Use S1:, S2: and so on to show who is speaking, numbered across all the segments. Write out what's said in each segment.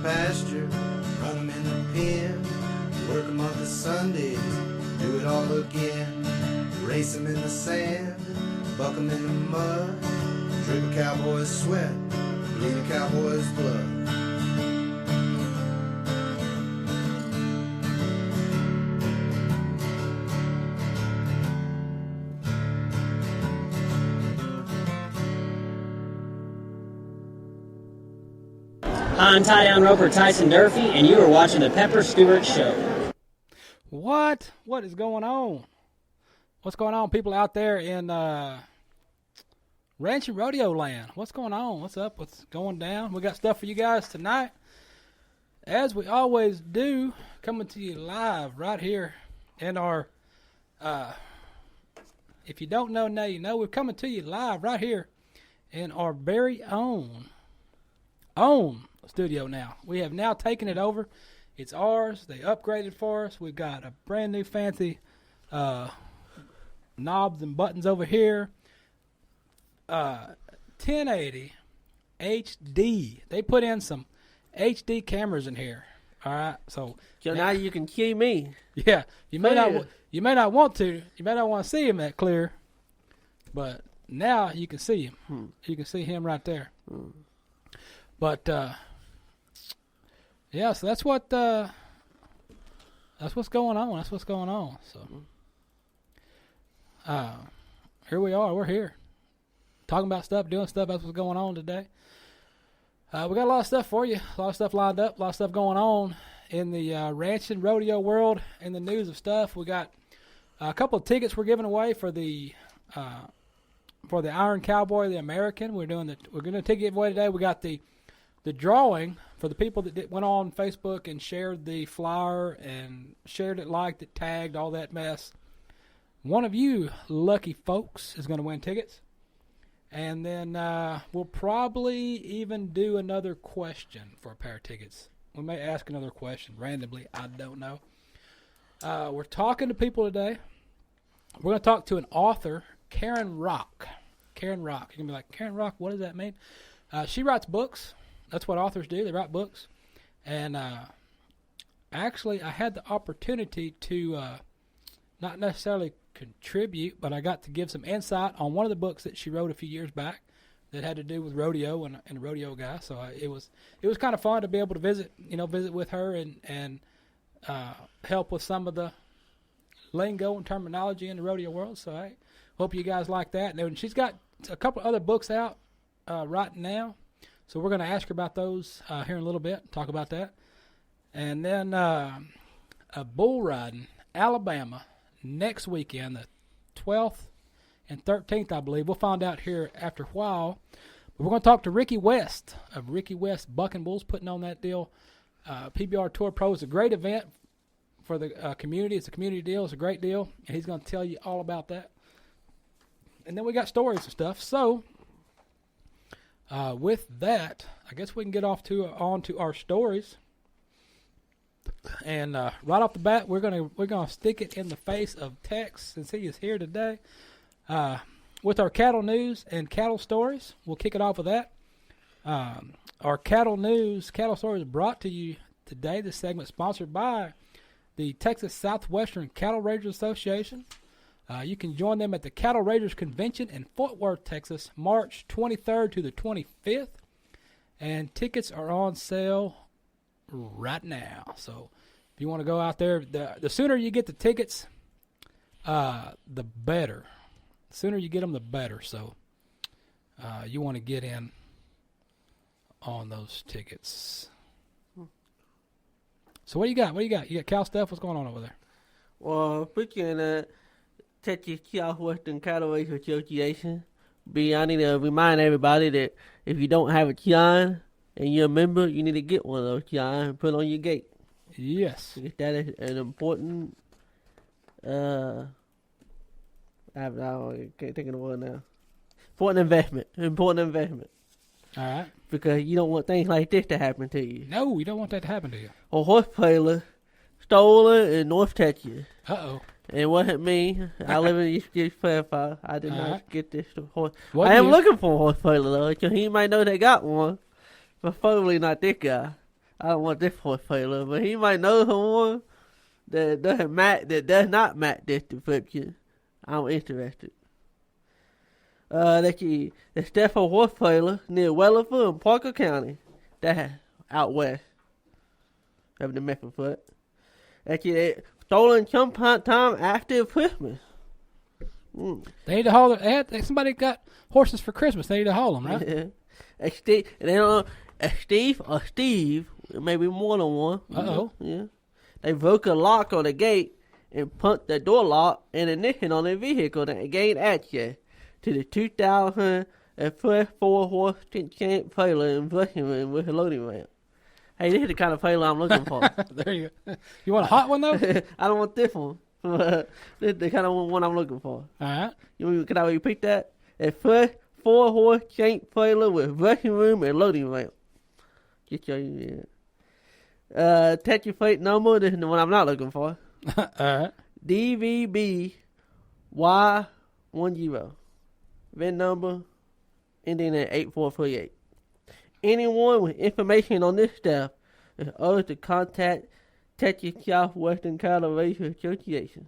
S1: pasture, run 'em in the pen, work 'em up the Sundays, do it all again. Race 'em in the sand, buck 'em in the mud, drip a cowboy's sweat, bleed a cowboy's blood.
S2: I'm tie-down roper Tyson Durfee, and you are watching the Pepper Stewart Show.
S3: What? What is going on? What's going on, people out there in Ranch and Rodeo Land? What's going on? What's up? What's going down? We got stuff for you guys tonight, as we always do, coming to you live right here in our, if you don't know, now you know, we're coming to you live right here in our very own studio now. We have now taken it over. It's ours. They upgraded for us. We've got a brand new fancy knobs and buttons over here. 1080 HD. They put in some HD cameras in here. All right. So
S4: now you can see me.
S3: Yeah. You may not want to. You may not want to see him that clear. But now you can see him. You can see him right there. But yeah, so that's what's going on. That's what's going on. So here we are. We're here talking about stuff, doing stuff. That's what's going on today. We got a lot of stuff for you. A lot of stuff lined up. A lot of stuff going on in the ranch and rodeo world. In the news of stuff, we got a couple of tickets we're giving away for the Iron Cowboy, the American. We're going to ticket giveaway today. We got the drawing for the people that went on Facebook and shared the flyer and shared it, liked it, tagged, all that mess. One of you lucky folks is going to win tickets. And then we'll probably even do another question for a pair of tickets. We may ask another question randomly. I don't know. We're talking to people today. We're going to talk to an author, Karen Rock. Karen Rock. You're going to be like, Karen Rock, what does that mean? She writes books. That's what authors do. They write books. And actually, I had the opportunity to not necessarily contribute, but I got to give some insight on one of the books that she wrote a few years back that had to do with rodeo and a rodeo guy. So it was kind of fun to be able to visit with her and help with some of the lingo and terminology in the rodeo world. So I hope you guys like that. And she's got a couple other books out right now. So we're going to ask her about those here in a little bit, talk about that. And then a bull riding, Alabama, next weekend, the 12th and 13th, I believe. We'll find out here after a while. But we're going to talk to Ricky West of Ricky West Bucking Bulls, putting on that deal. PBR Tour Pro is a great event for the community. It's a community deal. It's a great deal. And he's going to tell you all about that. And then we got stories and stuff. So with that, I guess we can get on to our stories. And right off the bat, we're gonna stick it in the face of Tex, since he is here today, with our cattle news and cattle stories. We'll kick it off with that. Our cattle stories brought to you today. This segment sponsored by the Texas Southwestern Cattle Raisers Association. You can join them at the Cattle Raisers Convention in Fort Worth, Texas, March 23rd to the 25th. And tickets are on sale right now. So if you want to go out there, the sooner you get the tickets, the better. The sooner you get them, the better. So you want to get in on those tickets. So what do you got? You got cow stuff? What's going on over there?
S4: Well, speaking of Texas Southwestern Cattle Raisers Association, I need to remind everybody that if you don't have a sign and you're a member, you need to get one of those signs and put on your gate.
S3: Yes.
S4: Because that is an important, I can't think of the word now. Important investment.
S3: All right.
S4: Because you don't want things like this to happen to you.
S3: No, you don't want that to happen to you.
S4: A horse trailer stolen in North Texas.
S3: Uh-oh.
S4: And it wasn't me. I live in East Clarify. I did not get this horse.
S3: What
S4: I am looking for a horse trailer, though. So he might know they got one. But probably not this guy. I don't want this horse trailer, but he might know someone that does not match this description. I'm interested. The Steffel horse trailer near Weatherford in Parker County. That's out west of the Memphis foot. That's stolen sometime after Christmas.
S3: They need to haul it. Somebody got horses for Christmas. They need to haul them, right?
S4: Yeah. Steve or Steve, maybe more than one.
S3: Uh-oh.
S4: Yeah. They broke a lock on the gate and pumped the door lock and ignition on their vehicle and gained access to the 2004 champ trailer in Bushman with a loading ramp. Hey, this is the kind of trailer I'm looking for.
S3: There you go. You want a hot one, though?
S4: I don't want this one. This is the kind of one I'm looking for.
S3: All right.
S4: Can I repeat that? A first 4-horse champ trailer with rushing room and loading ramp. Get your touch your plate number. This is the one I'm not looking for.
S3: All right.
S4: DVB Y10. VIN number ending at 8438. Anyone with information on this stuff is urged to contact Texas Southwestern Cattle Racer Association.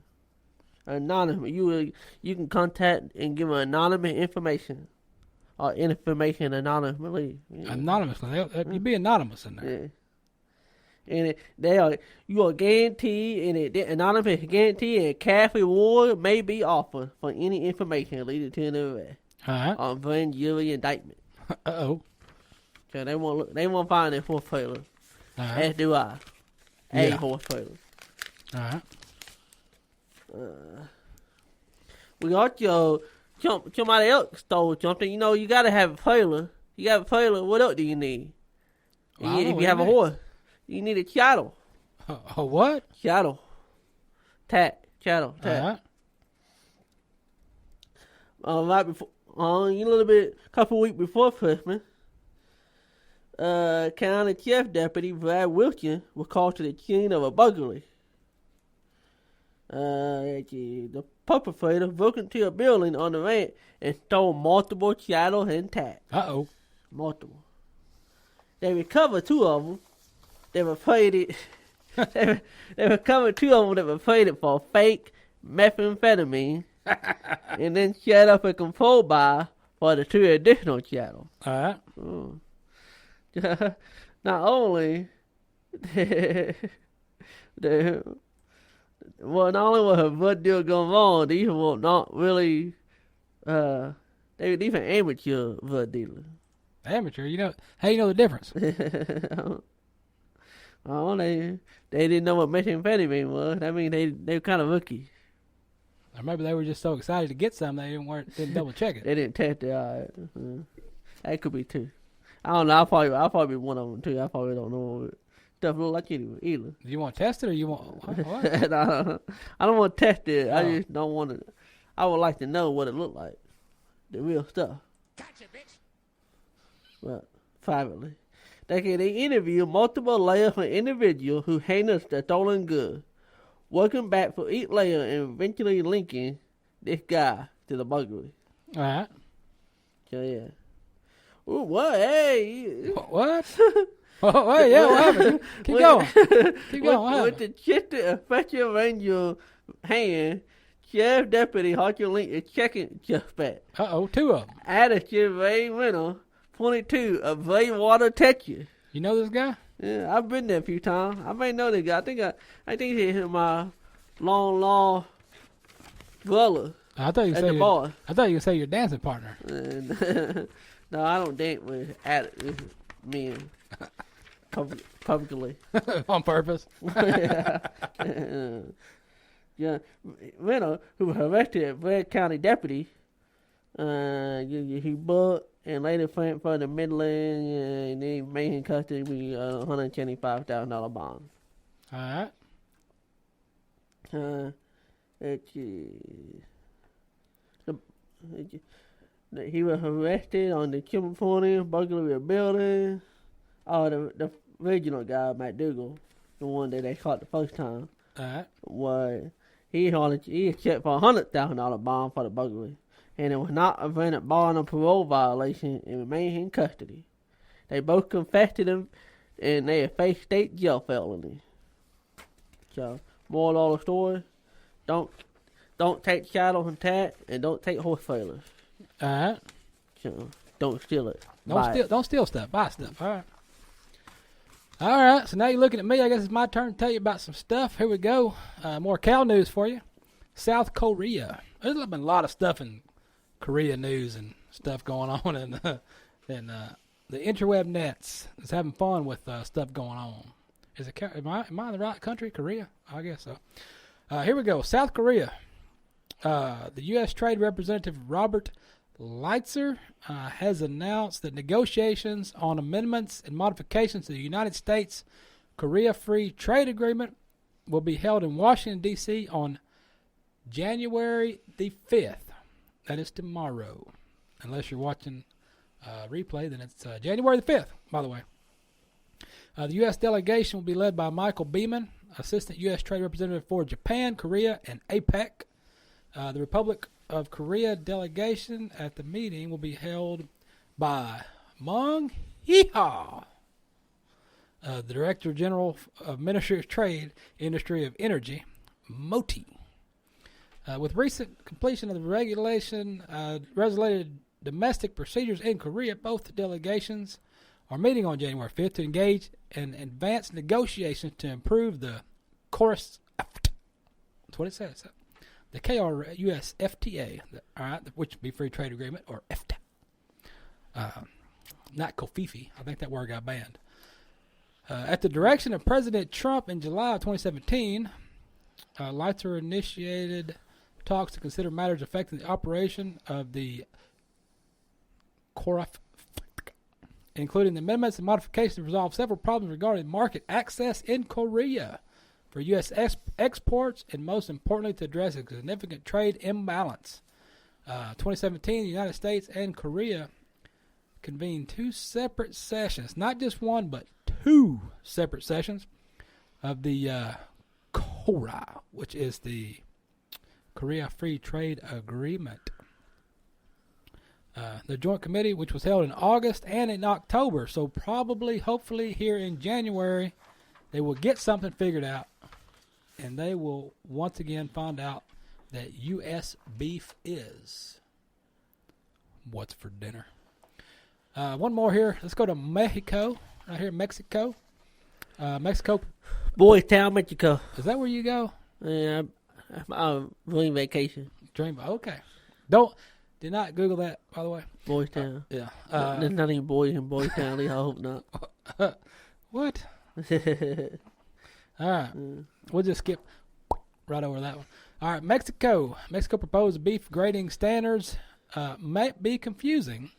S4: Anonymous. You can contact and give anonymous information. Or information anonymously. Yeah.
S3: Anonymously. You'd be anonymous in there.
S4: Yeah. And you are guaranteed, and the anonymous guarantee and cash reward may be offered for any information leading to an arrest.
S3: All right.
S4: On grand jury indictment.
S3: Uh-oh.
S4: So they won't find that horse trailer.
S3: All right.
S4: As do I. A horse trailer.
S3: All right.
S4: We got somebody else stole something. You know, you gotta have a trailer. You got a trailer. What else do you need?
S3: Well,
S4: If you have a horse, you need a chattel.
S3: A what?
S4: Chattel. Chattel.
S3: All right.
S4: Right before, a couple weeks before Christmas, County Sheriff Deputy Brad Wilson was called to the scene of a burglary. The perpetrator broke into a building on the ranch and stole multiple chattels and tax.
S3: Uh-oh.
S4: Multiple. They recovered two of them. They recovered two of them that were traded for fake methamphetamine and then set up a control buy for the two additional chattels.
S3: All right.
S4: Not only not only was a drug deal going wrong, these were not really these are amateur drug dealers.
S3: Amateur, how you know the difference?
S4: They didn't know what methamphetamine was. I mean, they were kind of rookies.
S3: Or maybe they were just so excited to get some they didn't double check it.
S4: They didn't test it. That could be two. I don't know. I'll probably be one of them too. I probably don't know what stuff look like either.
S3: Do you want to test it or you want what?
S4: I don't want to test it.
S3: Oh.
S4: I just don't want to. I would like to know what it looked like, the real stuff.
S5: Gotcha, bitch.
S4: But privately, they interview multiple layers of individuals who harnessed the stolen goods, working back for each layer and eventually linking this guy to the burglary.
S3: All right.
S4: So yeah. Ooh, what? Hey.
S3: What? Oh, hey, yeah, what happened? Keep going. Keep going.
S4: With the Chester Special Ranger hand, Sheriff Deputy Harker Link is checking suspect.
S3: Uh-oh, two of them.
S4: Addison Ray Winter, 22, of Braywater, Texas.
S3: You know this guy?
S4: Yeah, I've been there a few times. I may know this guy. I think he's my long brother.
S3: I thought you
S4: at
S3: said
S4: the bar.
S3: I thought you would say your dancing partner.
S4: And, no, I don't dance with men publicly.
S3: On purpose.
S4: Yeah, Winter, who was arrested at Bragg County Deputy, he booked and later transferred to Midland, and he made in custody with a $175,000 bond.
S3: All right.
S4: He was arrested on the California burglary of building. Oh, the original guy, McDougal, the one that they caught the first time,
S3: All right.
S4: was he checked for a $100,000 bond for the burglary, and it was not a granted bond or parole violation and remained in custody. They both confessed to and they face state jail felony. So, moral of the story: don't take cattle from tack, and don't take horse trailers.
S3: All right.
S4: So, don't steal it.
S3: Don't steal stuff. Buy stuff. All right. All right. So now you're looking at me. I guess it's my turn to tell you about some stuff. Here we go. More cow news for you. South Korea. There's been a lot of stuff in Korea news and stuff going on, and the interweb nets is having fun with stuff going on. Am I in the right country? Korea? I guess so. Here we go. South Korea. The U.S. Trade Representative Robert Lighthizer has announced that negotiations on amendments and modifications to the United States Korea Free Trade Agreement will be held in Washington, D.C. on January the 5th. That is tomorrow. Unless you're watching replay, then it's January the 5th, by the way. The U.S. delegation will be led by Michael Beeman, Assistant U.S. Trade Representative for Japan, Korea, and APEC. The Republic of Korea delegation at the meeting will be held by Mung Hee-ha, the Director General of Ministry of Trade, Industry of Energy, MOTI. With recent completion of the regulated domestic procedures in Korea, both delegations are meeting on January 5th to engage in advanced negotiations to improve the KORUS. That's what it says. The KRUS FTA, all right, which would be Free Trade Agreement, or FTA. Not Kofifi. I think that word got banned. At the direction of President Trump in July of 2017, Lighthizer initiated talks to consider matters affecting the operation of the KORUS, including the amendments and modifications to resolve several problems regarding market access in Korea for U.S. exports, and most importantly, to address a significant trade imbalance. 2017, the United States and Korea convened two separate sessions, not just one, but two separate sessions of the KORA, which is the Korea Free Trade Agreement. The Joint Committee, which was held in August and in October, so probably, hopefully, here in January, they will get something figured out, and they will once again find out that U.S. beef is what's for dinner. One more here. Let's go to Mexico. Right here, Mexico. Mexico.
S4: Boys Town, Mexico.
S3: Is that where you go?
S4: Yeah, I'm doing vacation.
S3: Dream. Okay. Did not Google that, by the way.
S4: Boys Town.
S3: Yeah.
S4: There's not even boys in Boys Town. I hope not.
S3: What? All right. We'll just skip right over that one. All right. Mexico. Mexico proposed beef grading standards might be confusing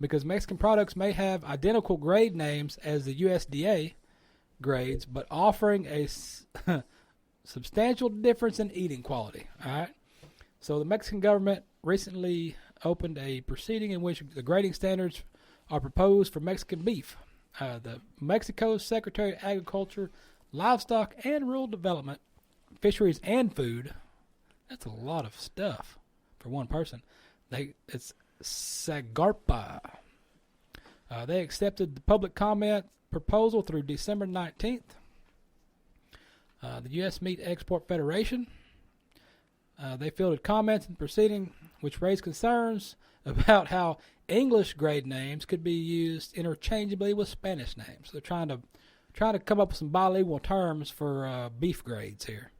S3: because Mexican products may have identical grade names as the USDA grades, but offering a substantial difference in eating quality. All right. So the Mexican government recently opened a proceeding in which the grading standards are proposed for Mexican beef. The Mexico's Secretary of Agriculture, Livestock and Rural Development, Fisheries and Food. That's a lot of stuff for one person. It's Sagarpa. They accepted the public comment proposal through December 19th. The U.S. Meat Export Federation. They fielded comments in the proceeding which raised concerns about how English grade names could be used interchangeably with Spanish names. They're trying to come up with some bilingual terms for beef grades here.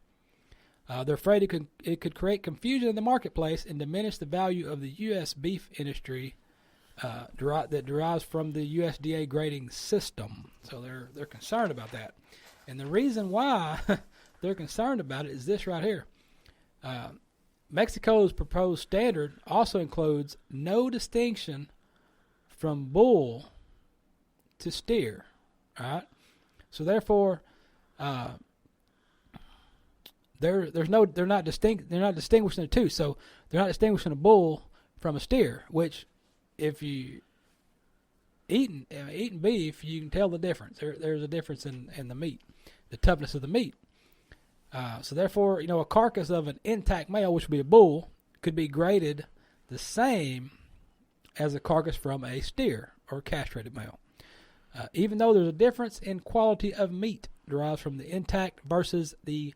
S3: They're afraid it could create confusion in the marketplace and diminish the value of the U.S. beef industry that derives from the USDA grading system. So they're concerned about that. And the reason why they're concerned about it is this right here. Mexico's proposed standard also includes no distinction from bull to steer. All right, so therefore, they're not distinguishing the two. So they're not distinguishing a bull from a steer. Which, if you eating beef, you can tell the difference. There's a difference in the meat, the toughness of the meat. So therefore, a carcass of an intact male, which would be a bull, could be graded the same as a carcass from a steer or castrated male. even though there's a difference in quality of meat derives from the intact versus the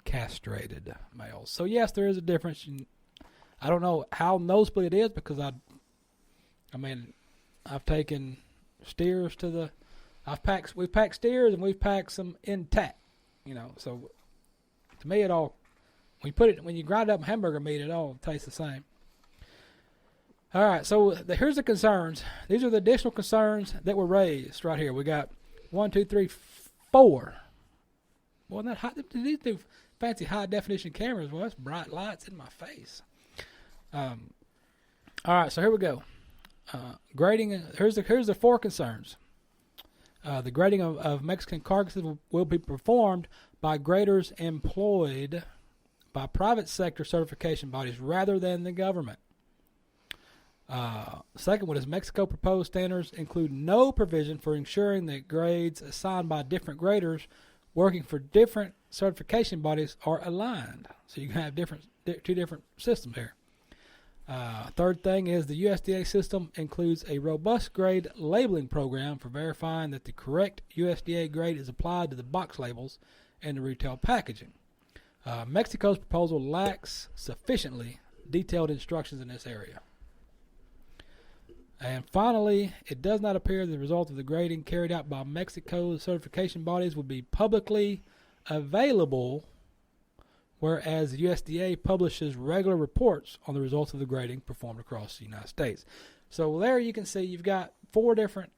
S3: castrated males. So yes, there is a difference. I don't know how noticeable it is because I've taken steers to the, we've packed steers and we've packed some intact, so to me when you grind up hamburger meat, it all tastes the same. All right, so here's the concerns. These are the additional concerns that were raised right here. We got 1, 2, 3, 4. Well, that these do fancy high definition cameras. Well, that's bright lights in my face. All right, so here we go. Grading. Here's the 4 concerns. The grading of Mexican carcasses will be performed by graders employed by private sector certification bodies rather than the government. Second one is Mexico proposed standards include no provision for ensuring that grades assigned by different graders working for different certification bodies are aligned. So you can have two different systems here. Third thing is the USDA system includes a robust grade labeling program for verifying that the correct USDA grade is applied to the box labels and the retail packaging. Mexico's proposal lacks sufficiently detailed instructions in this area. And finally, it does not appear that the result of the grading carried out by Mexico's certification bodies would be publicly available, whereas the USDA publishes regular reports on the results of the grading performed across the United States. So there you can see you've got 4 different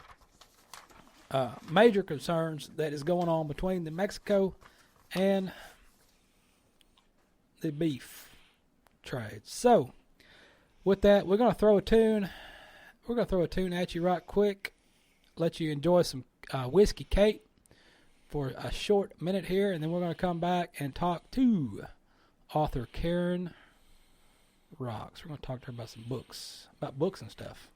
S3: major concerns that is going on between the Mexico and the beef trade. So with that, we're going to throw a tune. We're going to throw a tune at you right quick, let you enjoy some Whiskey Kate for a short minute here, and then we're going to come back and talk to author Karen Rocks. We're going to talk to her about about books and stuff.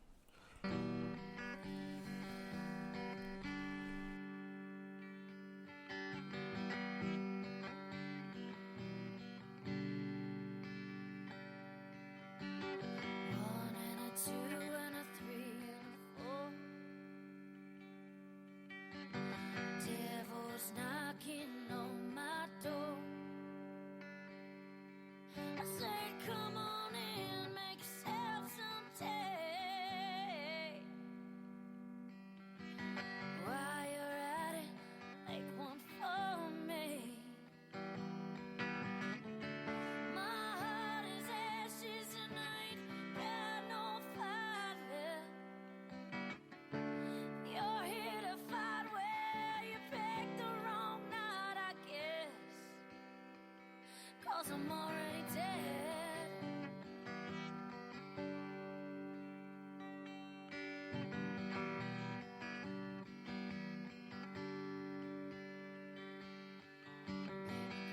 S5: I'm already dead.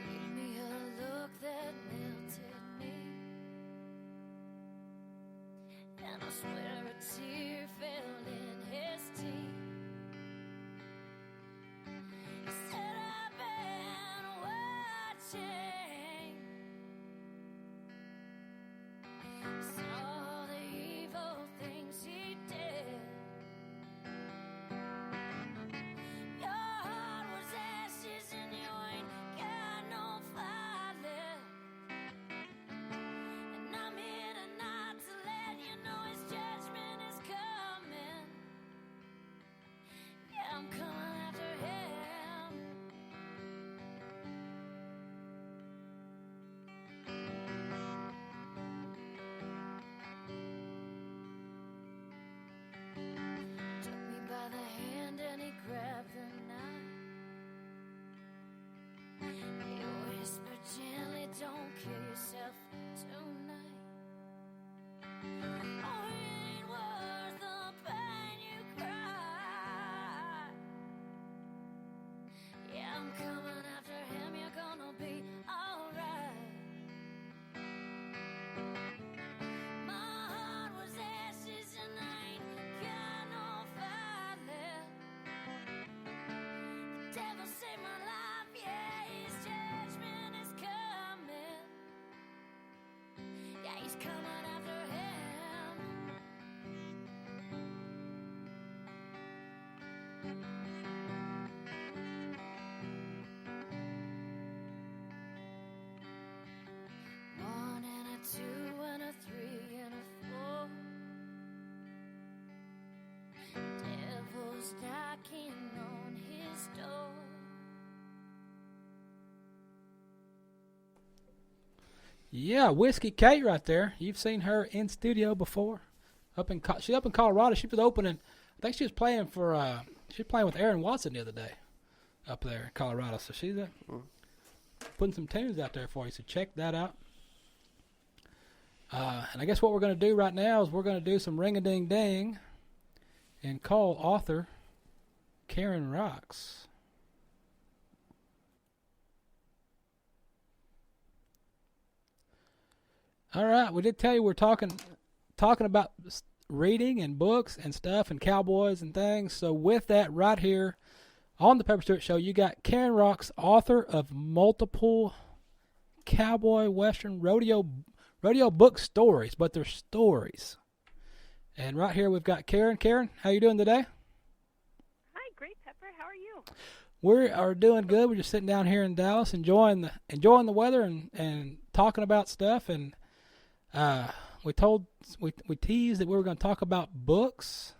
S5: Gave me a look that melted me, and I swear a tear fell in his teeth. He said, I've been watching, saw the evil things he did. Your heart was ashes and you ain't got no fire left. And I'm here tonight to let you know his judgment is coming.
S3: Yeah, Whiskey Kate right there. You've seen her in studio before. She's up in Colorado. She was opening. I think she was playing for. She was playing with Aaron Watson the other day, up there in Colorado. So she's putting some tunes out there for you. So check that out. And I guess what we're going to do right now is we're going to do some ring-a-ding-ding and call author Karen Rocks. All right, we did tell you we're talking about reading and books and stuff and cowboys and things. So with that, right here on the Pepper Stewart Show, you got Karen Rocks, author of multiple cowboy, western, rodeo book stories, but they're stories. And right here we've got Karen. Karen, how you doing today?
S6: Hi, great, Pepper. How are you?
S3: We are doing good. We're just sitting down here in Dallas, enjoying the weather and talking about stuff. And we teased that we were going to talk about books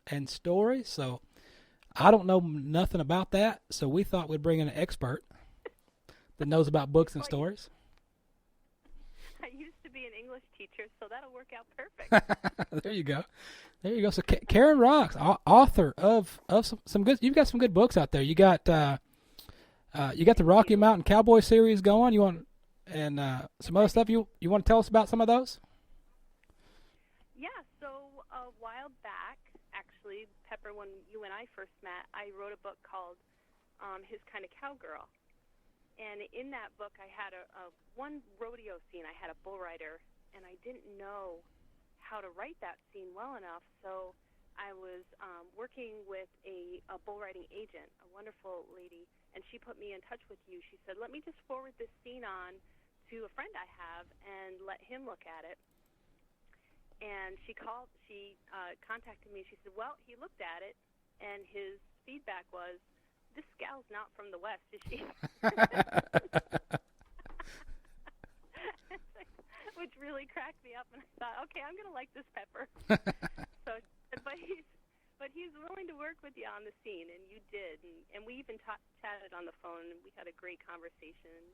S3: and stories. So I don't know nothing about that. So we thought we'd bring in an expert that knows about books and stories.
S6: I used to be an English teacher, so that'll work out perfect.
S3: There you go. So Karen Rocks, author of some good. You've got some good books out there. You got the Rocky Mountain Cowboy series going. You want some other stuff. You want to tell us about some of those?
S6: Yeah. So a while back, actually, Pepper, when you and I first met, I wrote a book called His Kind of Cowgirl. And in that book, I had one rodeo scene. I had a bull rider, and I didn't know how to write that scene well enough. So I was working with a bull riding agent, a wonderful lady, and she put me in touch with you. She said, let me just forward this scene on to a friend I have and let him look at it. And she contacted me. She said, well, he looked at it, and his feedback was, this gal's not from the West, is she? Which really cracked me up, and I thought, okay, I'm going to like this Pepper. But he's willing to work with you on the scene, and you did. And we even chatted on the phone, and we had a great conversation.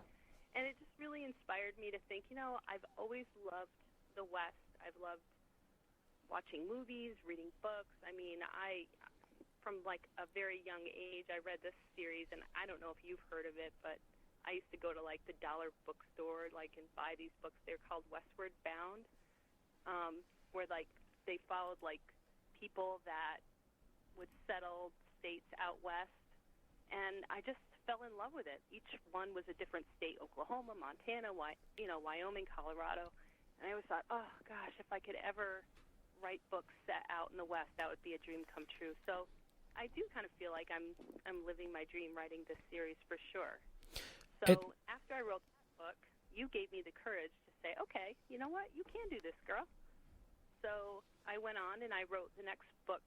S6: And it just really inspired me to think, I've always loved the West. I've loved watching movies, reading books. I mean, from like a very young age, I read this series, and I don't know if you've heard of it, but I used to go to like the dollar bookstore, and buy these books. They're called Westward Bound, where like they followed like people that would settle states out west, and I just fell in love with it. Each one was a different state: Oklahoma, Montana, Wyoming, Colorado, and I always thought, oh gosh, if I could ever write books set out in the West, that would be a dream come true. So I do kind of feel like I'm living my dream writing this series for sure. So after I wrote that book, you gave me the courage to say, okay, you know what? You can do this, girl. So I went on and I wrote the next book,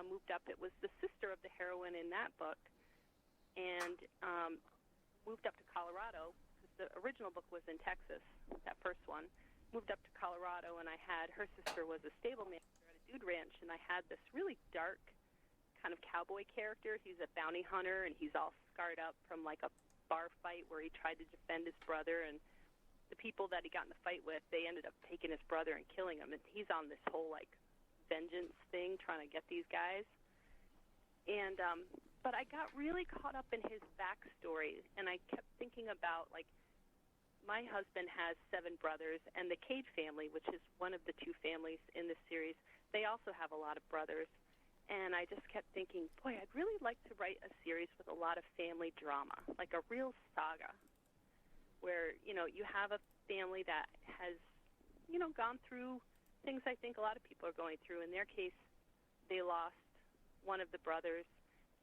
S6: moved up. It was the sister of the heroine in that book, and moved up to Colorado, because the original book was in Texas, that first one. Moved up to Colorado, and her sister was a stable manager at a dude ranch, and I had this really dark kind of cowboy character. He's a bounty hunter, and he's all scarred up from like a bar fight where he tried to defend his brother, and the people that he got in the fight with, they ended up taking his brother and killing him, and he's on this whole like vengeance thing trying to get these guys. And but I got really caught up in his backstory, and I kept thinking about, like, my husband has 7 brothers, and the Cade family, which is one of the 2 families in this series, they also have a lot of brothers. And I just kept thinking, boy, I'd really like to write a series with a lot of family drama, like a real saga, where, you have a family that has, gone through things I think a lot of people are going through. In their case, they lost one of the brothers.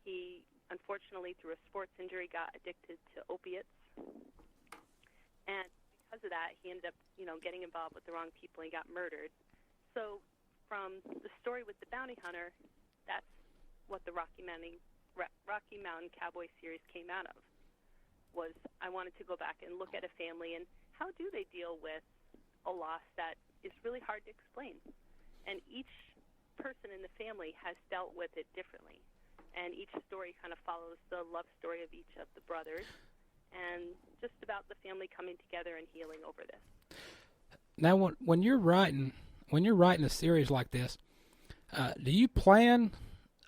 S6: He, unfortunately, through a sports injury, got addicted to opiates. And because of that, he ended up, getting involved with the wrong people and got murdered. So from the story with the bounty hunter, that's what the Rocky Mountain Cowboy series came out of, was I wanted to go back and look at a family and how do they deal with a loss that is really hard to explain. And each person in the family has dealt with it differently. And each story kind of follows the love story of each of the brothers, and just about the family coming together and healing over this.
S3: Now, when you're writing a series like this, do you plan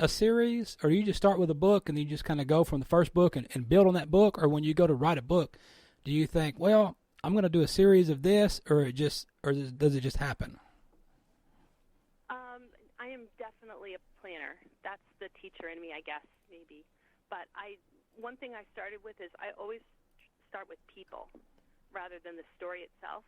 S3: a series, or you just start with a book and you just kind of go from the first book and build on that book? Or when you go to write a book, do you think, well, I'm going to do a series of this, or does it just happen?
S6: I am definitely a planner. That's the teacher in me, I guess, maybe. But one thing I started with is I always start with people rather than the story itself.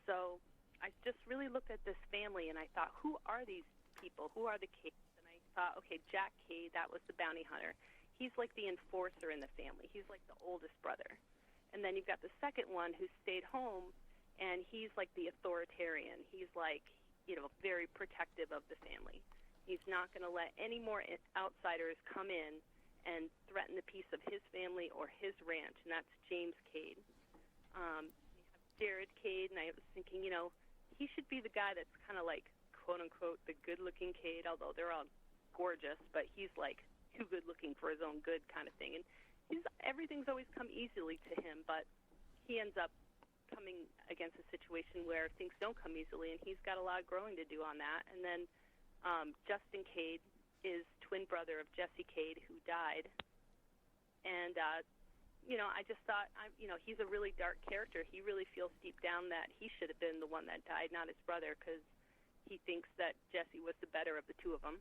S6: So I just really looked at this family and I thought, who are these people? Who are the Cades? And I thought, okay, Jack Cade, that was the bounty hunter. He's like the enforcer in the family. He's like the oldest brother. And then you've got the second one who stayed home, and he's like the authoritarian. He's like, very protective of the family. He's not going to let any more outsiders come in and threaten the peace of his family or his ranch, and that's James Cade. You have Jared Cade, and I was thinking, he should be the guy that's kind of like, quote-unquote, the good-looking Cade, although they're all gorgeous, but he's like too good-looking for his own good kind of thing. And everything's always come easily to him, but he ends up coming against a situation where things don't come easily, and he's got a lot of growing to do on that. And then Justin Cade is twin brother of Jesse Cade, who died. And, I just thought, he's a really dark character. He really feels deep down that he should have been the one that died, not his brother, because he thinks that Jesse was the better of the two of them.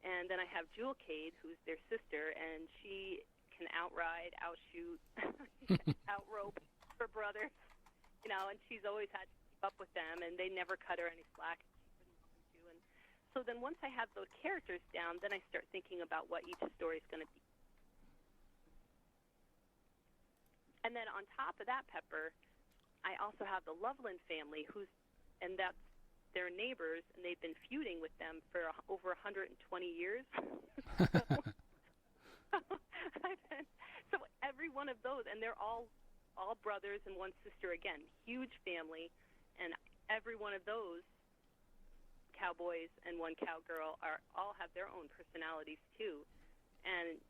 S6: And then I have Jewel Cade, who's their sister, and she can outride, outshoot, outrope her brothers, and she's always had to keep up with them, and they never cut her any slack. And so then once I have those characters down, then I start thinking about what each story is going to be. And then on top of that, Pepper, I also have the Loveland family, and that's their neighbors, and they've been feuding with them for over 120 years. So every one of those, and they're all brothers and one sister again, huge family, and every one of those cowboys and one cowgirl all have their own personalities too. And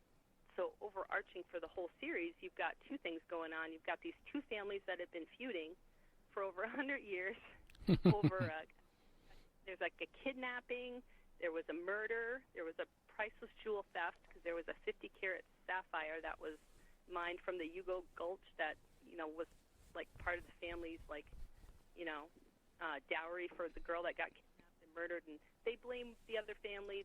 S6: so overarching for the whole series, you've got two things going on. You've got these two families that have been feuding for over 100 years over there's like a kidnapping, there was a murder, there was a priceless jewel theft because there was a 50-carat sapphire that was mined from the Yugo Gulch that was like part of the family's dowry for the girl that got kidnapped and murdered. And they blame the other family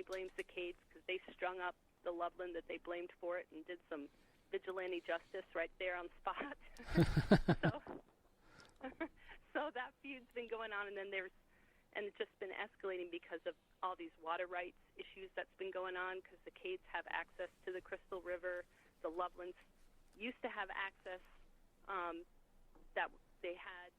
S6: blames the Cades because they strung up the Loveland that they blamed for it and did some vigilante justice right there on spot. So that feud's been going on, and then and it's just been escalating because of all these water rights issues that's been going on because the Cades have access to the Crystal River. The Lovelands used to have access that they had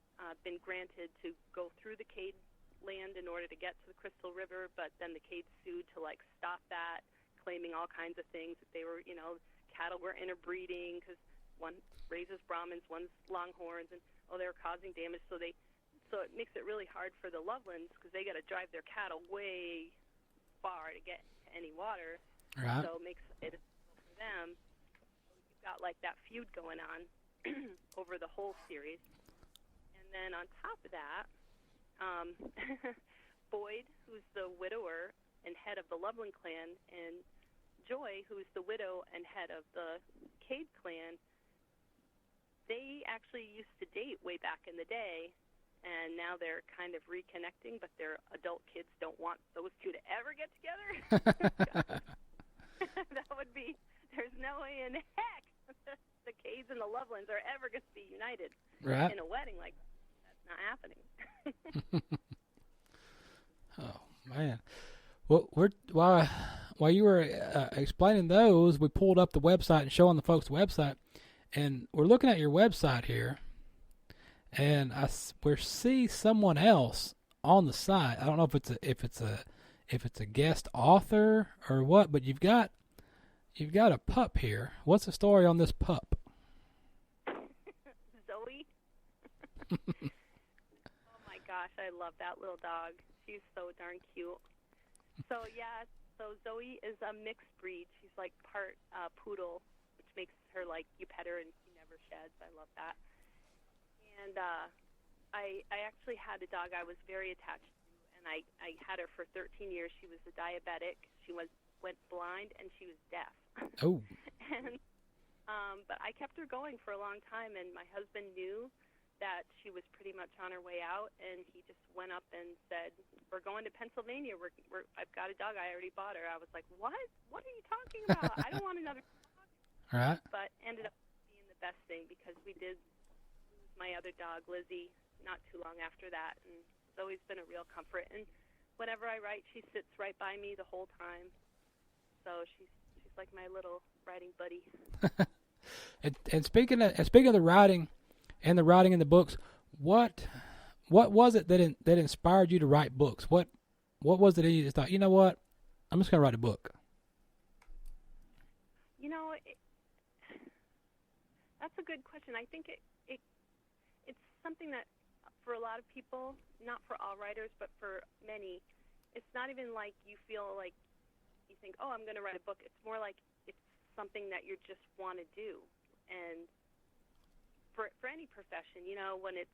S6: been granted to go through the Cade land in order to get to the Crystal River, but then the Cades sued to stop that, claiming all kinds of things that they were, cattle were interbreeding because one raises Brahmins, one's Longhorns, and they were causing damage. So it makes it really hard for the Lovelands because they got to drive their cattle way far to get any water.
S3: Right.
S6: So it makes it difficult for them. You've got that feud going on over the whole series. And then on top of that, Boyd, who's the widower and head of the Loveland clan, and Joy, who's the widow and head of the Cade clan, they actually used to date way back in the day, and now they're kind of reconnecting, but their adult kids don't want those two to ever get together. That would be, there's no way in heck the Cades and the Lovelands are ever going to be united in a wedding like that. That's not happening.
S3: Oh, man. Well, while you were explaining those, we pulled up the website and showing the folks the website, and we're looking at your website here, and we see someone else on the site. I don't know if it's a guest author or what, but you've got a pup here. What's the story on this pup?
S6: Zoe. Oh my gosh, I love that little dog. She's so darn cute. So Zoe is a mixed breed. She's like part poodle, which makes her you pet her and she never sheds. I love that. And I actually had a dog I was very attached to, and I had her for 13 years. She was a diabetic. She went blind, and she was deaf.
S3: Oh.
S6: And but I kept her going for a long time, and my husband knew that she was pretty much on her way out, and he just went up and said, "We're going to Pennsylvania. I've got a dog. I already bought her." I was like, "What? What are you talking about? I don't want another dog."
S3: Right.
S6: But ended up being the best thing because we did lose my other dog, Lizzie, not too long after that, and it's always been a real comfort. And whenever I write, she sits right by me the whole time. So she's like my little writing buddy.
S3: and speaking of the writing and in the books, what was it that inspired you to write books? What was it that you just thought, you know what, I'm just going to write a book?
S6: You know, that's a good question. I think it's something that for a lot of people, not for all writers, but for many, it's not even like you feel like you think, oh, I'm going to write a book. It's more like it's something that you just want to do. And for any profession, you know, when it's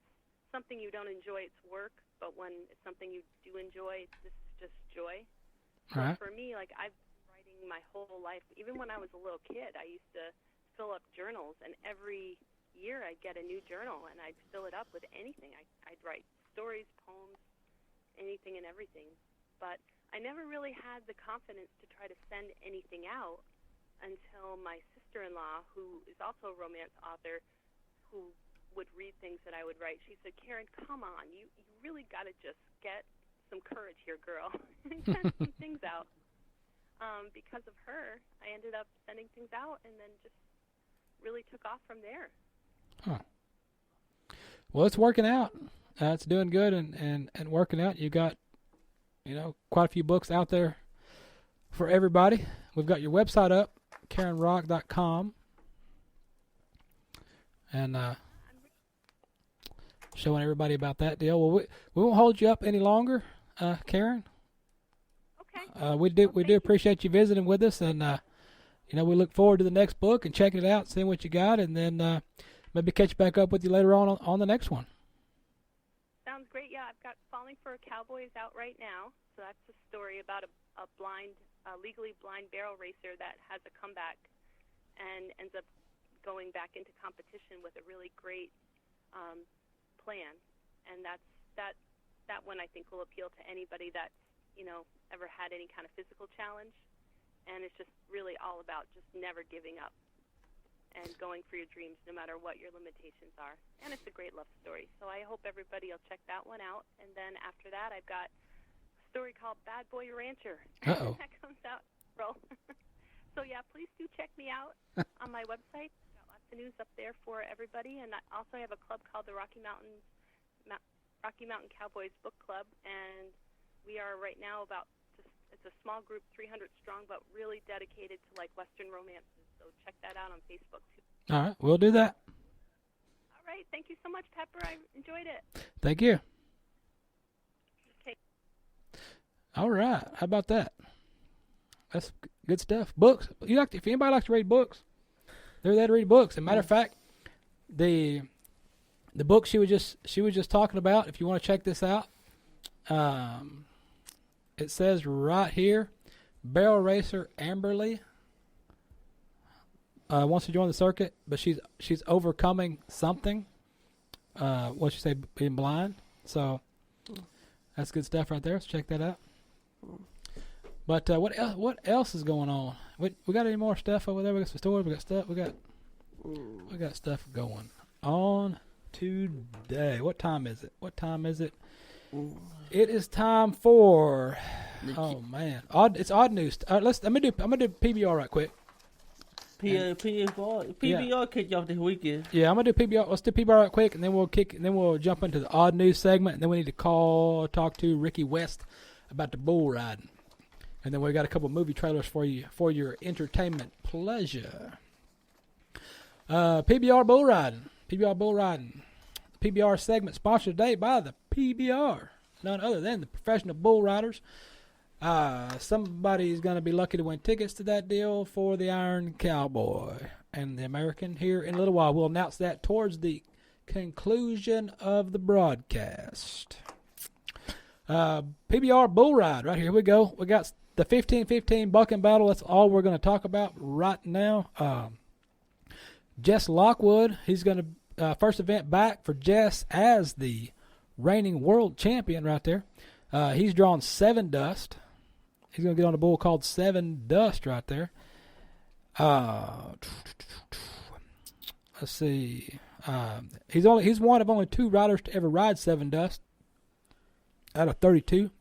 S6: something you don't enjoy, it's work. But when it's something you do enjoy, this is just joy.
S3: Right.
S6: So for me, like I've been writing my whole life. Even when I was a little kid, I used to fill up journals, and every year I'd get a new journal, and I'd fill it up with anything. I'd write stories, poems, anything and everything. But I never really had the confidence to try to send anything out until my sister-in-law, who is also a romance author, who would read things that I would write. She said, "Karen, come on, you really got to just get some courage here, girl, and send some things out." Because of her, I ended up sending things out, and then just really took off from there.
S3: Huh. Well, it's working out. It's doing good and working out. You got, you know, quite a few books out there for everybody. We've got your website up, KarenRock.com, and showing everybody about that deal. Well, we won't hold you up any longer, Karen.
S6: Okay.
S3: We do appreciate you visiting with us, and you know, we look forward to the next book and checking it out, seeing what you got, and then maybe catch back up with you later on the next one.
S6: Sounds great. Yeah, I've got Falling for a Cowboy is out right now. So that's a story about a legally blind barrel racer that has a comeback and ends up going back into competition with a really great plan. And that one I think will appeal to anybody that's, you know, ever had any kind of physical challenge. And it's just really all about just never giving up and going for your dreams no matter what your limitations are. And it's a great love story. So I hope everybody will check that one out. And then after that, I've got a story called Bad Boy Rancher.
S3: Uh-oh.
S6: That comes out in April. So yeah, please do check me out on my website. I've got lots of news up there for everybody. And I also have a club called the Rocky Mountain Cowboys Book Club. And we are right now it's a small group, 300 strong, but really dedicated to like Western romances. So check that out on Facebook too.
S3: All right, we'll do that.
S6: All right, thank you so much, Pepper. I enjoyed it.
S3: Thank you.
S6: Okay.
S3: All right, how about that? That's good stuff. Books. If anybody likes to read books, they're there to read books. As a matter of fact, the book she was just talking about. If you want to check this out, it says right here, Barrel Racer Amberly wants to join the circuit, but she's overcoming something. What you say, being blind. So that's good stuff right there. Let's check that out. But what else is going on? We got any more stuff over there? We got some stories. We got stuff. We got stuff going on today. What time is it? It is time for. Oh man, it's odd news. I'm gonna do PBR right quick.
S4: PBR kicked off this weekend.
S3: Yeah, I'm gonna do PBR. Let's do PBR right quick, and then we'll jump into the odd news segment, and then we need to talk to Ricky West about the bull riding, and then we got a couple movie trailers for you for your entertainment pleasure. PBR bull riding. PBR segment sponsored today by the PBR, none other than the Professional Bull Riders. Somebody's going to be lucky to win tickets to that deal for the Iron Cowboy and the American here in a little while. We'll announce that towards the conclusion of the broadcast. PBR Bull Ride right here we go. We got the 15-15 bucking battle. That's all we're going to talk about right now. Jess Lockwood, he's going to first event back for Jess as the reigning world champion right there. He's drawn 7 dust. He's going to get on a bull called 7 Dust right there. Let's see. He's one of only 2 riders to ever ride 7 Dust out of 32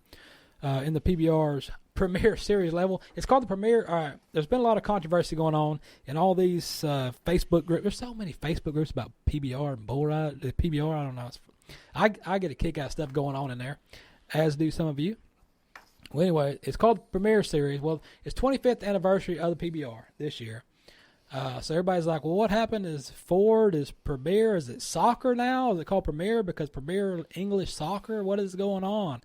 S3: in the PBR's Premier Series level. It's called the Premier. All right, there's been a lot of controversy going on in all these Facebook groups. There's so many Facebook groups about PBR and bull ride. The PBR, I don't know. I get a kick out of stuff going on in there, as do some of you. Well, anyway, it's called Premier Series. Well, it's 25th anniversary of the PBR this year. So everybody's like, well, what happened? Is Ford, is Premier, is it soccer now? Is it called Premier because Premier English soccer? What is going on?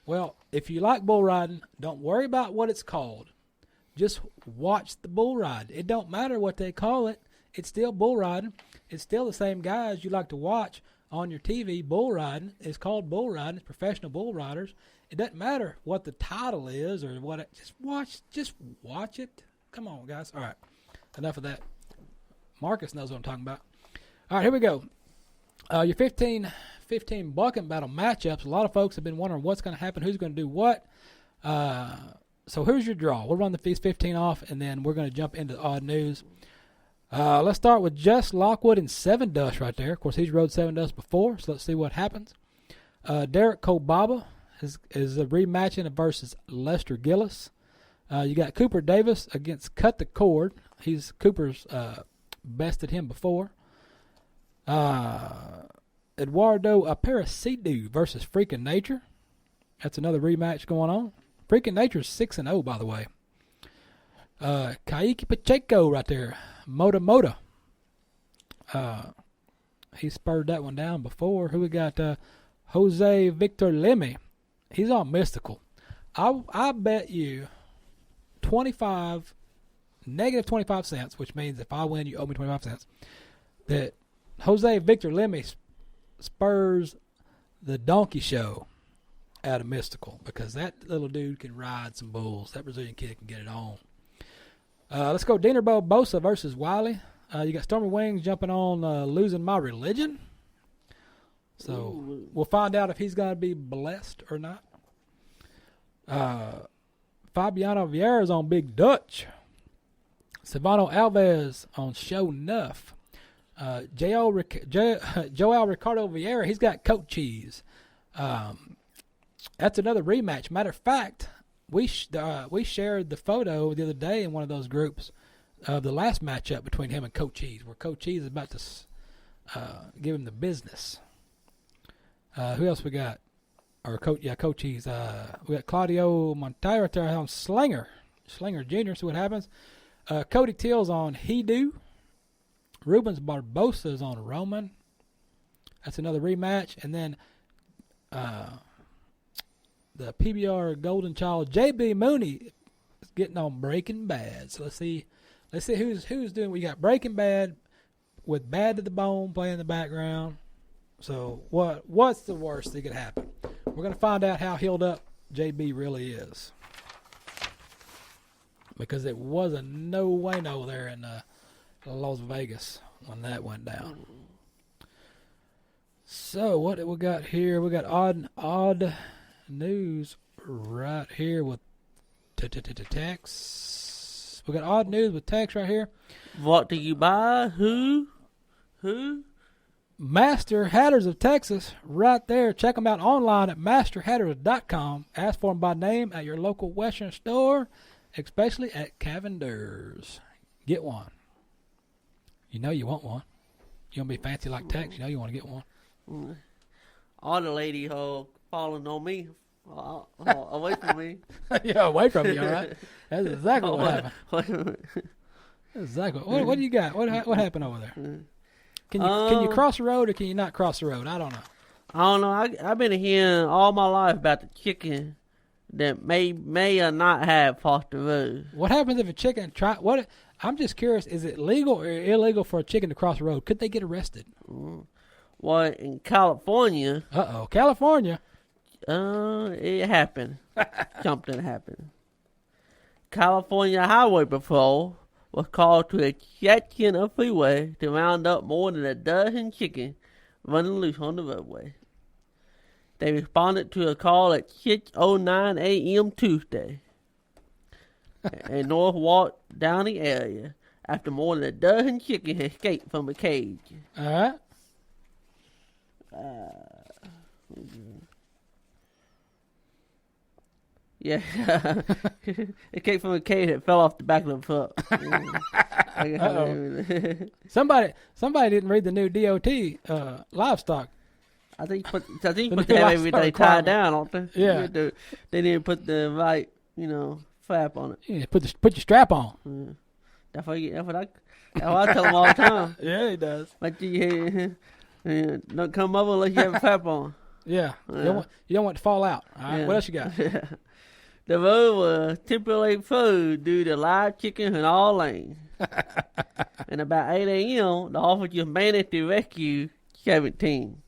S3: Well, if you like bull riding, don't worry about what it's called. Just watch the bull ride. It don't matter what they call it. It's still bull riding. It's still the same guys you like to watch on your TV bull riding. It's called bull riding. It's professional bull riders. It doesn't matter what the title is or what. Just watch it. Come on, guys. All right. Enough of that. Marcus knows what I'm talking about. All right, here we go. Your 15 bucking battle matchups. A lot of folks have been wondering what's going to happen, who's going to do what. So here's your draw. We'll run these 15 off, and then we're going to jump into odd news. Let's start with Jess Lockwood and 7 Dust right there. Of course, he's rode 7 Dust before, so let's see what happens. Derek Kobaba is rematching versus Lester Gillis. You got Cooper Davis against Cut the Cord. Cooper's bested him before. Eduardo Aparecido versus Freakin' Nature. That's another rematch going on. Freakin' Nature's 6-0, by the way. Kaiki Pacheco right there. Moda. He spurred that one down before. Who we got? Jose Victor Lemme. He's on Mystical. I bet you negative 25 cents, which means if I win, you owe me 25 cents, that Jose Victor Lemme spurs the donkey show out of Mystical because that little dude can ride some bulls. That Brazilian kid can get it on. Let's go Dinerbo Bosa versus Wiley. You got Stormy Wings jumping on Losing My Religion. So we'll find out if he's going to be blessed or not. Fabiano Vieira's on Big Dutch. Silvano Alves on Show Nuff. Joel Ricardo Vieira, he's got Coat Cheese. That's another rematch. Matter of fact, we shared the photo the other day in one of those groups of the last matchup between him and Coat Cheese, where Coat Cheese is about to give him the business. Who else we got? Coat Cheese. We got Claudio Monteiro right there on Slinger Jr. See what happens. Cody Till's on He Do. Rubens Barbosa's on Roman. That's another rematch. And then the PBR Golden Child JB Mooney is getting on Breaking Bad. So let's see who's doing. We got Breaking Bad with Bad to the Bone playing in the background. So what's the worst that could happen? We're going to find out how healed up JB really is. Because it was a no there in Las Vegas when that went down. So what we got here? We got odd news right here with Tex. We got odd news with Tex right here.
S4: What do you buy? Who?
S3: Master Hatters of Texas, right there. Check them out online at masterhatters.com. Ask for them by name at your local Western store, especially at Cavender's. Get one. You know you want one. You want to be fancy like Tex, you know you want to get one.
S4: All the lady falling on me, away from me.
S3: Yeah, away from you, all right? That's exactly what happened. Exactly. What do you got? What happened over there? Can you cross the road or can you not cross the road? I don't know.
S4: I've been hearing all my life about the chicken that may or not have crossed the road.
S3: What happens if a chicken I'm just curious. Is it legal or illegal for a chicken to cross the road? Could they get arrested?
S4: Well, in California,
S3: California.
S4: it happened. Something happened. California Highway Patrol was called to a section of freeway to round up more than a dozen chickens running loose on the roadway. They responded to a call at 6:09 a.m. Tuesday in North Walt Downey area after more than a dozen chickens escaped from a cage.
S3: All right.
S4: Yeah, it came from a cage that fell off the back of the truck.
S3: Somebody didn't read the new DOT livestock.
S4: I think put
S3: The
S4: they
S3: new
S4: have everything
S3: livestock
S4: tied down, don't they?
S3: Yeah.
S4: They didn't put the right, flap on it.
S3: Yeah, put your strap on.
S4: That's what I tell them all the time.
S3: Yeah, he does.
S4: Like don't come over unless you have a flap on.
S3: Yeah, you don't want it to fall out. All right, what else you got?
S4: The road was temporarily closed due to live chickens in all lanes. And about 8 a.m., the officers managed to rescue 17.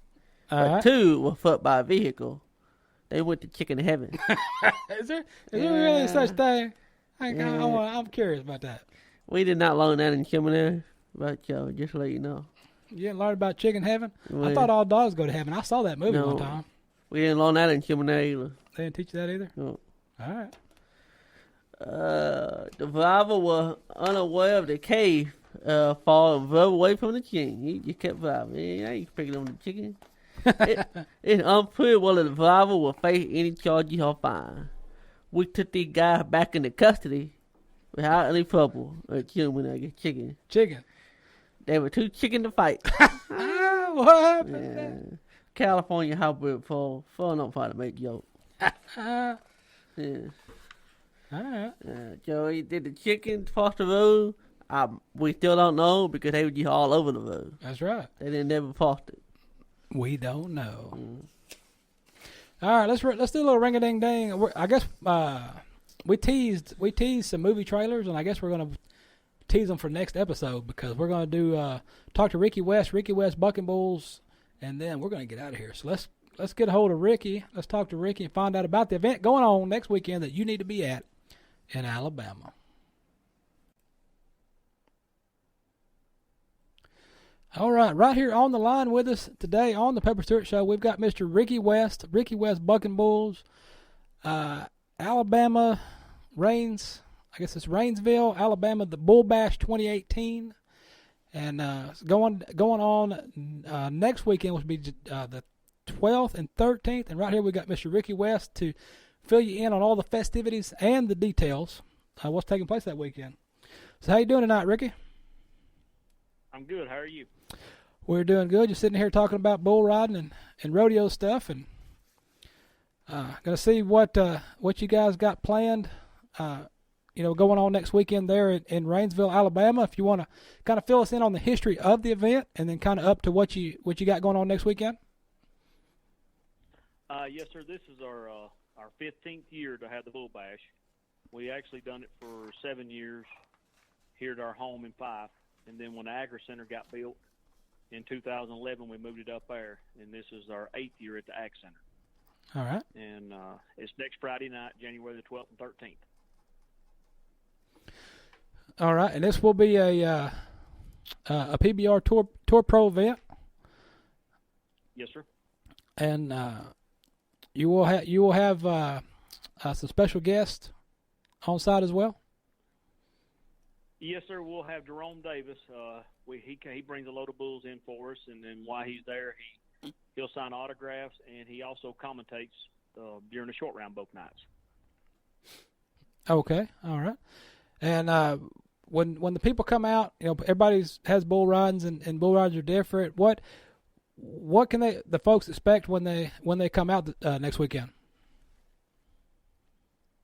S4: But 2 were fucked by a vehicle. They went to chicken heaven.
S3: Is there really such thing? I'm curious about that.
S4: We did not learn that in seminary, but just to let you know.
S3: You didn't learn about chicken heaven?
S4: Well,
S3: I thought all dogs go to heaven. I saw that movie one time.
S4: We didn't learn that in seminary either.
S3: They didn't teach you that either?
S4: No.
S3: All right.
S4: The driver was unaware of the cave fall and drove away from the chicken. He just kept driving. I ain't picking on the chicken. It's unclear whether the driver will face any charges or fine. We took these guys back into custody without any trouble. Chicken.
S3: Chicken.
S4: There were 2 chicken to fight.
S3: What happened?
S4: California hybrid for don't try to make joke. Yeah.
S3: All right.
S4: Joey did the chicken cross the road. We still don't know because they were just all over the road.
S3: That's right.
S4: They didn't never crossed it.
S3: We don't know. All right, let's do a little ring a ding ding. I guess we teased some movie trailers, and I guess we're gonna tease them for next episode because we're gonna do talk to Ricky West Bucking Bulls, and then we're gonna get out of here. So let's get a hold of Ricky. Let's talk to Ricky and find out about the event going on next weekend that you need to be at in Alabama. All right here on the line with us today on the Pepper Stewart Show, we've got Mr. Ricky West Bucking Bulls, Alabama Rains. I guess it's Rainsville, Alabama, the Bull Bash 2018, and going on next weekend, which will be the 12th and 13th. And right here we got Mr. Ricky West to fill you in on all the festivities and the details what's taking place that weekend. So how you doing tonight, Ricky?
S7: I'm good. How are you?
S3: We're doing good. Just sitting here talking about bull riding and rodeo stuff, and gonna see what you guys got planned. Going on next weekend there in Rainsville, Alabama. If you want to kind of fill us in on the history of the event, and then kind of up to what you got going on next weekend.
S7: Yes, sir. This is our 15th year to have the Bull Bash. We actually done it for 7 years here at our home in Fife, and then when the Agri Center got built in 2011, we moved it up there, and this is our 8th year at the Ag Center.
S3: All right.
S7: And it's next Friday night, January the 12th and 13th.
S3: All right, and this will be a PBR Tour Pro event.
S7: Yes, sir.
S3: And you will have some special guests on site as well.
S7: Yes, sir. We'll have Jerome Davis. He brings a load of bulls in for us, and then while he's there, he'll sign autographs, and he also commentates during the short round both nights.
S3: Okay, all right. And when the people come out, everybody has bull ridings, and bull rides are different. What can the folks expect when they come out next weekend?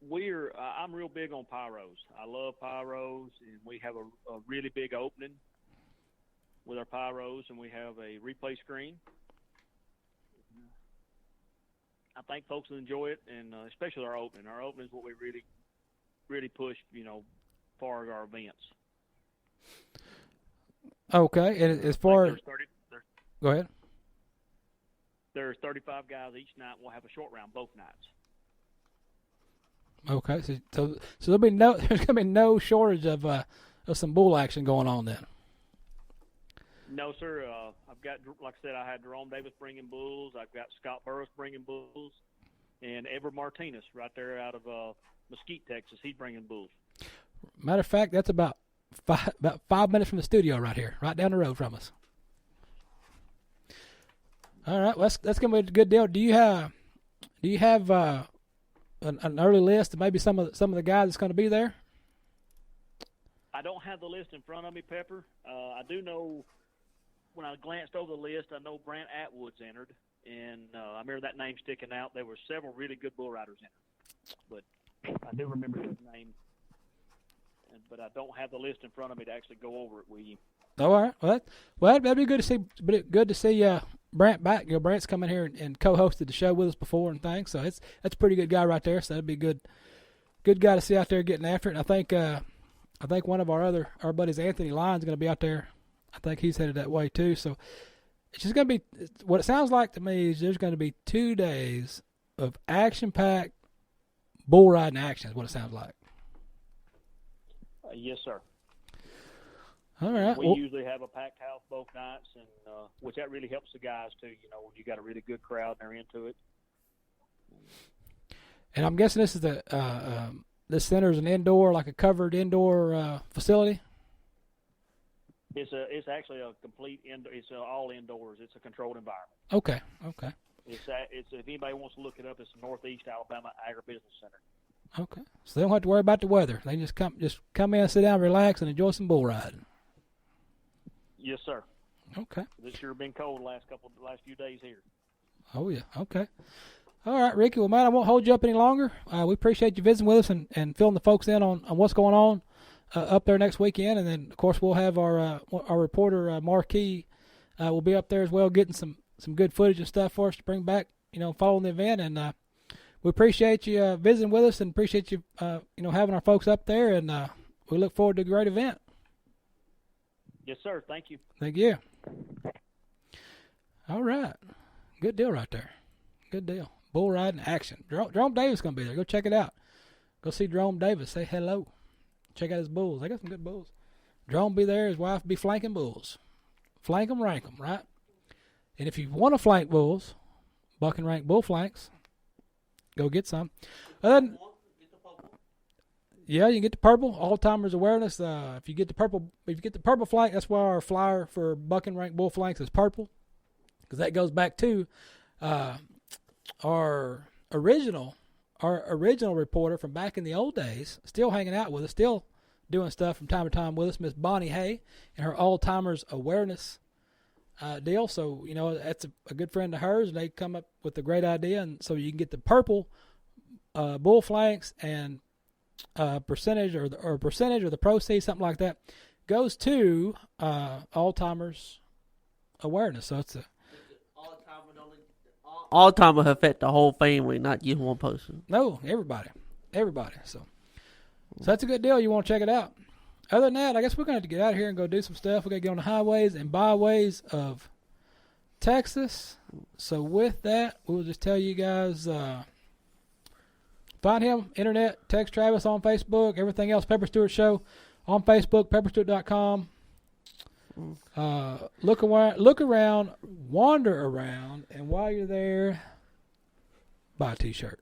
S7: I'm real big on pyros. I love pyros, and we have a really big opening with our pyros, and we have a replay screen. I think folks will enjoy it, and especially our opening. Our opening is what we really, really push, for our events.
S3: Okay, and as far as go ahead.
S7: There's 35 guys each night. We'll have a short round both nights.
S3: Okay, so there'll be no there's gonna be no shortage of some bull action going on then.
S7: No, sir. I've got, like I said, I had Jerome Davis bringing bulls. I've got Scott Burris bringing bulls, and Edward Martinez right there out of Mesquite, Texas. He's bringing bulls.
S3: Matter of fact, that's about 5 minutes from the studio right here, right down the road from us. All right, well, that's gonna be a good deal. Do you have an early list of maybe some of the guys that's going to be there?
S7: I don't have the list in front of me, Pepper. I do know when I glanced over the list, I know Brant Atwood's entered, and I remember that name sticking out. There were several really good bull riders entered, but I do remember his name. But I don't have the list in front of me to actually go over it with you.
S3: Oh, all right. Well, that'd be good to see. But good to see Brant back. Brant's come in here and co-hosted the show with us before and things. So that's a pretty good guy right there. So that'd be good guy to see out there getting after it. And I think one of our buddies, Anthony Lyon's going to be out there. I think he's headed that way too. So it's just going to be what it sounds like to me is there's going to be 2 days of action-packed bull riding action. Is what it sounds like.
S7: Yes, sir.
S3: All right.
S7: We usually have a packed house both nights, and which that really helps the guys too. You know, when you got a really good crowd and they're into it.
S3: And I'm guessing this is this center is an indoor, like a covered indoor facility.
S7: It's actually a complete indoor. It's all indoors. It's a controlled environment.
S3: Okay.
S7: It's if anybody wants to look it up, it's the Northeast Alabama Agribusiness Center.
S3: Okay, so they don't have to worry about the weather. They just come in, sit down, relax, and enjoy some bull riding.
S7: Yes, sir.
S3: Okay.
S7: This sure been cold the last few days here.
S3: Oh yeah. Okay. All right, Ricky. Well, man, I won't hold you up any longer. We appreciate you visiting with us and filling the folks in on what's going on up there next weekend, and then of course we'll have our reporter Marquis will be up there as well, getting some good footage and stuff for us to bring back. Following the event and. We appreciate you visiting with us and appreciate you, having our folks up there, and we look forward to a great event.
S7: Yes, sir. Thank you.
S3: Thank you. All right. Good deal right there. Good deal. Bull riding action. Jerome Davis is going to be there. Go check it out. Go see Jerome Davis. Say hello. Check out his bulls. They got some good bulls. Jerome be there. His wife be flanking bulls. Flank them, rank them, right? And if you want to flank bulls, buck and rank bull flanks, go get some. Yeah, you can get the purple all-timers awareness. If you get the purple flank, that's why our flyer for buck and rank bull flanks is purple, because that goes back to our original reporter from back in the old days, still hanging out with us, still doing stuff from time to time with us, Miss Bonnie Hay, and her all-timers awareness deal. So, that's a good friend of hers, and they come up with a great idea. And so you can get the purple bull flanks, and percentage or the proceeds, something like that, goes to all-timers awareness. So it's
S4: all-timer affect the whole family, not just one person.
S3: No, everybody. So that's a good deal. You want to check it out. Other than that, I guess we're going to have to get out of here and go do some stuff. We're going to get on the highways and byways of Texas. So with that, we'll just tell you guys, find him, internet, Tex Travis on Facebook, everything else, Pepper Stewart Show on Facebook, pepperstewart.com. Look around, wander around, and while you're there, buy a T-shirt.